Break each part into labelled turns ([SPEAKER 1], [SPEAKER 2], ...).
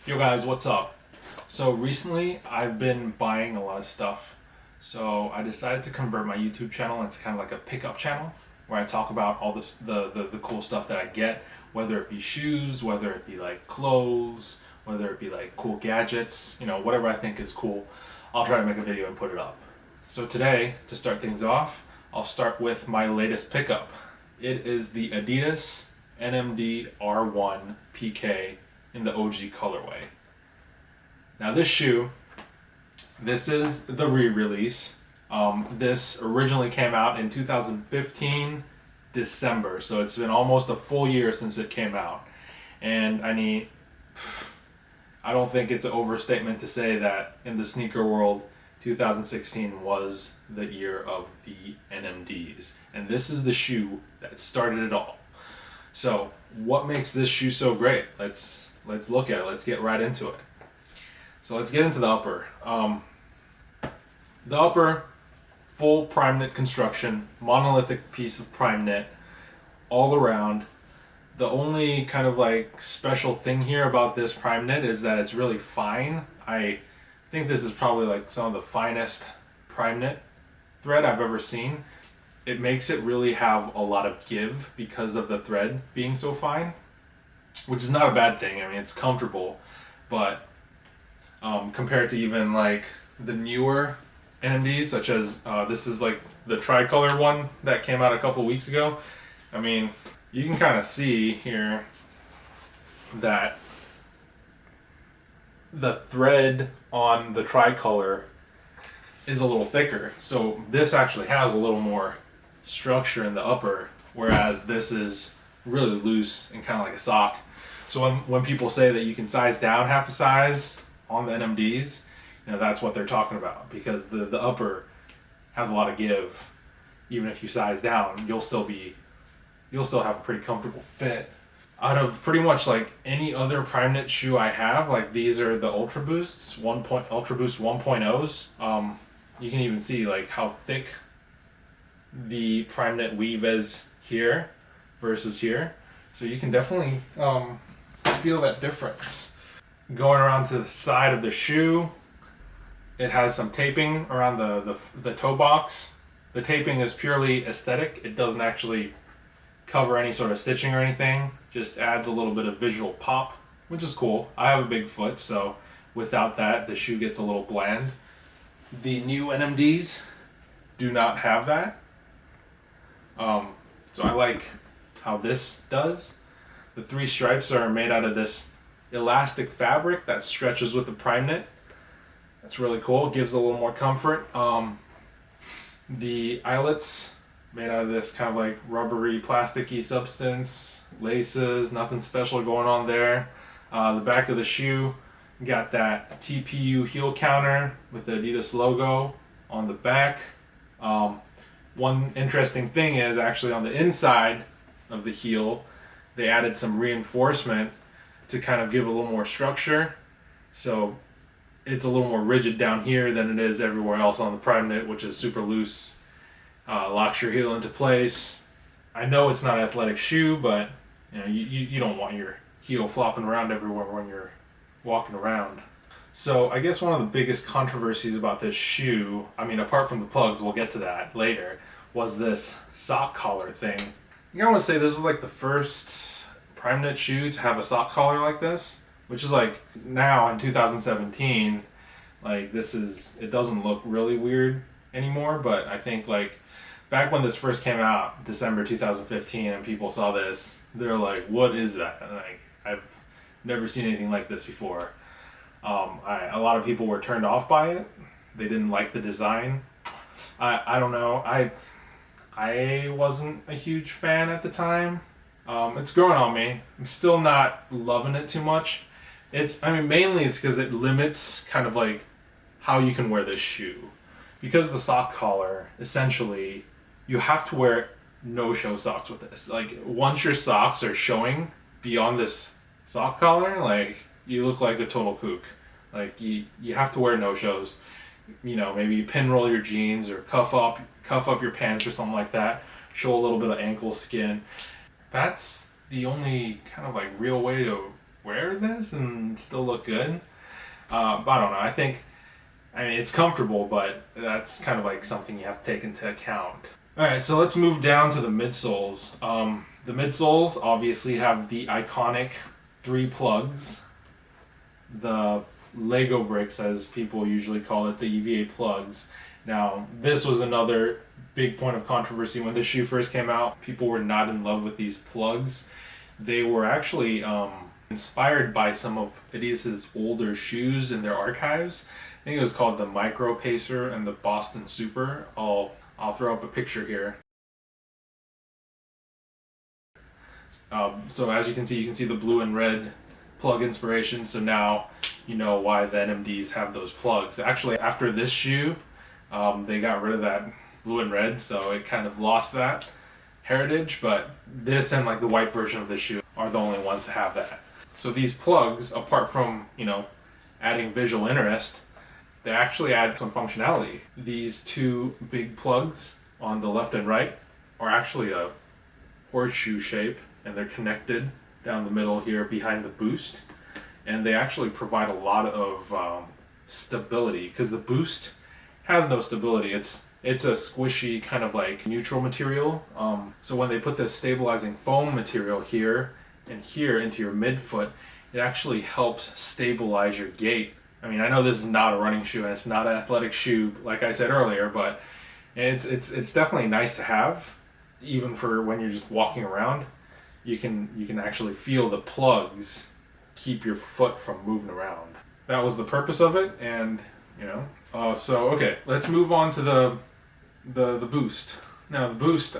[SPEAKER 1] Yo guys, what's up? So recently I've been buying a lot of stuff. So I decided to convert my YouTube channel into kind of like a pickup channel where I talk about all this the cool stuff that I get, whether it be shoes, whether it be like clothes, whether it be like cool gadgets, whatever I think is cool. I'll try to make a video and put it up. So today, to start things off, I'll start with my latest pickup. It is the Adidas NMD R1 PK in the OG colorway. Now this shoe, this is the re-release. This originally came out in 2015 December, so it's been almost a full year since it came out. And I don't think it's an overstatement to say that in the sneaker world, 2016 was the year of the NMDs. And this is the shoe that started it all. So what makes this shoe so great? Let's look at it. Let's get right into it. So let's get into the upper. The upper, full prime knit construction, monolithic piece of prime knit all around. The only kind of like special thing here about this prime knit is that it's really fine. I think this is probably like some of the finest prime knit thread I've ever seen. It makes it really have a lot of give because of the thread being so fine, which is not a bad thing. I mean, it's comfortable, but compared to even like the newer NMDs, such as this is like the tricolor one that came out a couple weeks ago. I mean, you can kind of see here that the thread on the tricolor is a little thicker. So this actually has a little more structure in the upper, whereas this is really loose and kind of like a sock. So when people say that you can size down half a size on the NMDs, that's what they're talking about, because the upper has a lot of give. Even if you size down, you'll still have a pretty comfortable fit. Out of pretty much like any other prime knit shoe I have, like these are the Ultra Boosts, Ultra Boost 1.0s. You can even see like how thick the prime knit weave is here versus here. So you can definitely feel that difference. Going around to the side of the shoe, it has some taping around the toe box. The taping is purely aesthetic. It doesn't actually cover any sort of stitching or anything. Just adds a little bit of visual pop, which is cool. I have a big foot, so without that, the shoe gets a little bland. The new NMDs do not have that. So I like how this does. The three stripes are made out of this elastic fabric that stretches with the prime knit. That's really cool. It gives a little more comfort. The eyelets made out of this kind of like rubbery, plasticky substance. Laces, nothing special going on there. The back of the shoe got that TPU heel counter with the Adidas logo on the back. One interesting thing is actually on the inside of the heel, they added some reinforcement to kind of give a little more structure. So it's a little more rigid down here than it is everywhere else on the prime knit, which is super loose. Locks your heel into place. I know it's not an athletic shoe, but you don't want your heel flopping around everywhere when you're walking around. So I guess one of the biggest controversies about this shoe, I mean apart from the plugs, we'll get to that later, was this sock collar thing. I want to say this was like the first prime knit shoe to have a sock collar like this, which is like now in 2017, like it doesn't look really weird anymore, but I think like back when this first came out, December 2015, and people saw this, they're like, what is that? And like, I've never seen anything like this before. A lot of people were turned off by it. They didn't like the design. I don't know. I wasn't a huge fan at the time. It's growing on me. I'm still not loving it too much. Mainly it's because it limits kind of like how you can wear this shoe. Because of the sock collar, essentially, you have to wear no-show socks with this. Like, once your socks are showing beyond this sock collar, like, you look like a total kook. Like, you have to wear no-shows. Maybe pin roll your jeans or cuff up your pants or something like that. Show a little bit of ankle skin. That's the only kind of like real way to wear this and still look good. But I don't know. I mean, it's comfortable, but that's kind of like something you have to take into account. Alright, so let's move down to the midsoles. The midsoles obviously have the iconic 3 plugs. The Lego bricks, as people usually call it, the EVA plugs. Now, this was another big point of controversy when the shoe first came out. People were not in love with these plugs. They were actually inspired by some of Adidas' older shoes in their archives. I think it was called the Micro Pacer and the Boston Super. I'll throw up a picture here. So as you can see the blue and red plug inspiration. So now you know why the NMDs have those plugs. Actually, after this shoe, they got rid of that blue and red, so it kind of lost that heritage. But this and like the white version of the shoe are the only ones to have that. So these plugs, apart from, you know, adding visual interest, they actually add some functionality. These 2 big plugs on the left and right are actually a horseshoe shape, and they're connected down the middle here behind the Boost, and they actually provide a lot of stability, because the Boost has no stability. It's a squishy kind of like neutral material. So when they put this stabilizing foam material here and here into your midfoot, it actually helps stabilize your gait. I mean, I know this is not a running shoe and it's not an athletic shoe, like I said earlier, but it's definitely nice to have, even for when you're just walking around. You can actually feel the plugs keep your foot from moving around. That was the purpose of it, and you know. So okay, let's move on to the Boost. Now the Boost,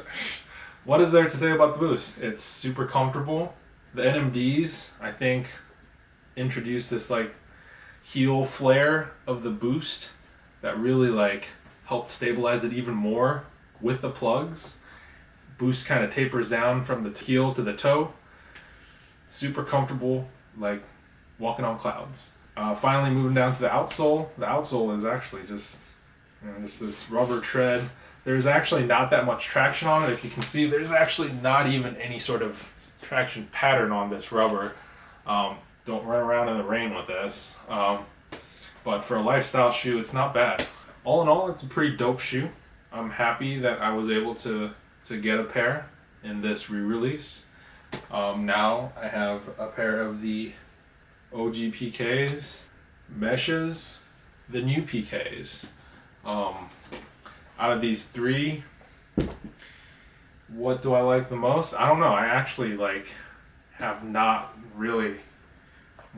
[SPEAKER 1] what is there to say about the Boost? It's super comfortable. The NMDs, I think, introduced this like heel flare of the Boost that really like helped stabilize it even more with the plugs. Boost kind of tapers down from the heel to the toe. Super comfortable, like walking on clouds. Finally, moving down to the outsole. The outsole is actually just, you know, just this rubber tread. There's actually not that much traction on it. If you can see, there's actually not even any sort of traction pattern on this rubber. Don't run around in the rain with this. But for a lifestyle shoe, it's not bad. All in all, it's a pretty dope shoe. I'm happy that I was able to get a pair in this re-release. Now I have a pair of the OG PKs, meshes, the new PKs. Out of these 3, what do I like the most? I don't know. I actually have not really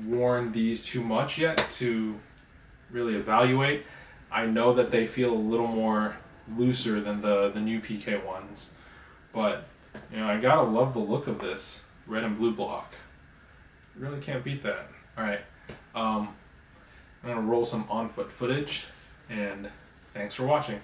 [SPEAKER 1] worn these too much yet to really evaluate. I know that they feel a little more looser than the new PK ones, but you know, I gotta love the look of this red and blue block. Really can't beat that. Alright, I'm gonna roll some on-foot footage, and thanks for watching.